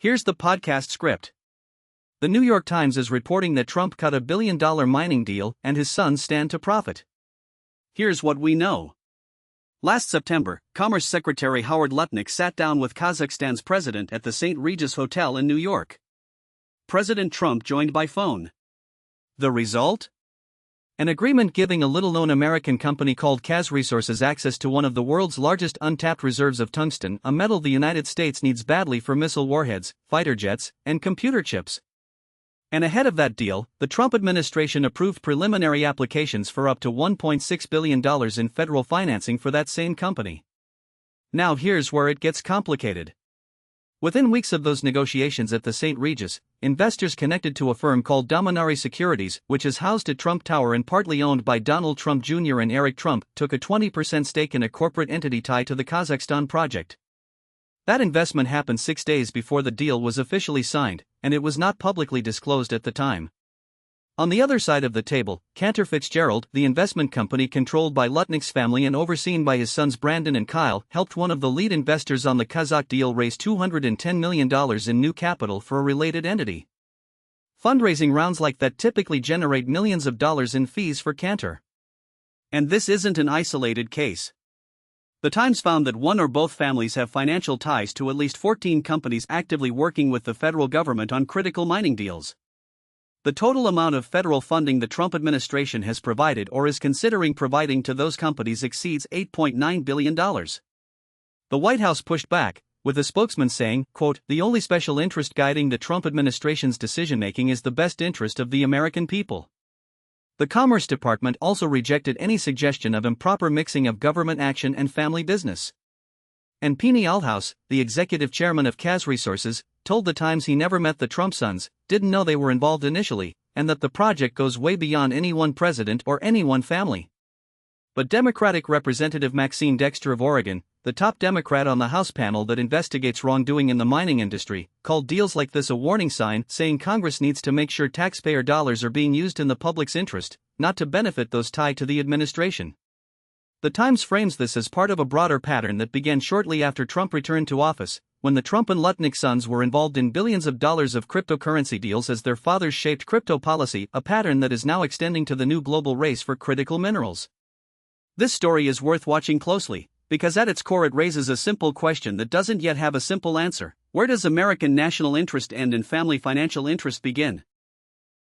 Here's the podcast script. The New York Times is reporting that Trump cut $1 billion mining deal and his sons stand to profit. Here's what we know. Last September, Commerce Secretary Howard Lutnick sat down with Kazakhstan's president at the St. Regis Hotel in New York. President Trump joined by phone. The result? An agreement giving a little-known American company called Kaz Resources access to one of the world's largest untapped reserves of tungsten, a metal the United States needs badly for missile warheads, fighter jets, and computer chips. And ahead of that deal, the Trump administration approved preliminary applications for up to $1.6 billion in federal financing for that same company. Now here's where it gets complicated. Within weeks of those negotiations at the St. Regis, investors connected to a firm called Dominari Securities, which is housed at Trump Tower and partly owned by Donald Trump Jr. and Eric Trump, took a 20% stake in a corporate entity tied to the Kazakhstan project. That investment happened 6 days before the deal was officially signed, and it was not publicly disclosed at the time. On the other side of the table, Cantor Fitzgerald, the investment company controlled by Lutnick's family and overseen by his sons Brandon and Kyle, helped one of the lead investors on the Kazakh deal raise $210 million in new capital for a related entity. Fundraising rounds like that typically generate millions of dollars in fees for Cantor. And this isn't an isolated case. The Times found that one or both families have financial ties to at least 14 companies actively working with the federal government on critical mining deals. The total amount of federal funding the Trump administration has provided or is considering providing to those companies exceeds $8.9 billion. The White House pushed back, with a spokesman saying, quote, "The only special interest guiding the Trump administration's decision-making is the best interest of the American people." The Commerce Department also rejected any suggestion of improper mixing of government action and family business. And Penny Althouse, the executive chairman of Kaz Resources, told the Times he never met the Trump sons, didn't know they were involved initially, and that the project goes way beyond any one president or any one family. But Democratic Representative Maxine Dexter of Oregon, the top Democrat on the House panel that investigates wrongdoing in the mining industry, called deals like this a warning sign, saying Congress needs to make sure taxpayer dollars are being used in the public's interest, not to benefit those tied to the administration. The Times frames this as part of a broader pattern that began shortly after Trump returned to office, when the Trump and Lutnick sons were involved in billions of dollars of cryptocurrency deals as their fathers shaped crypto policy, a pattern that is now extending to the new global race for critical minerals. This story is worth watching closely, because at its core it raises a simple question that doesn't yet have a simple answer. Where does American national interest end and family financial interest begin?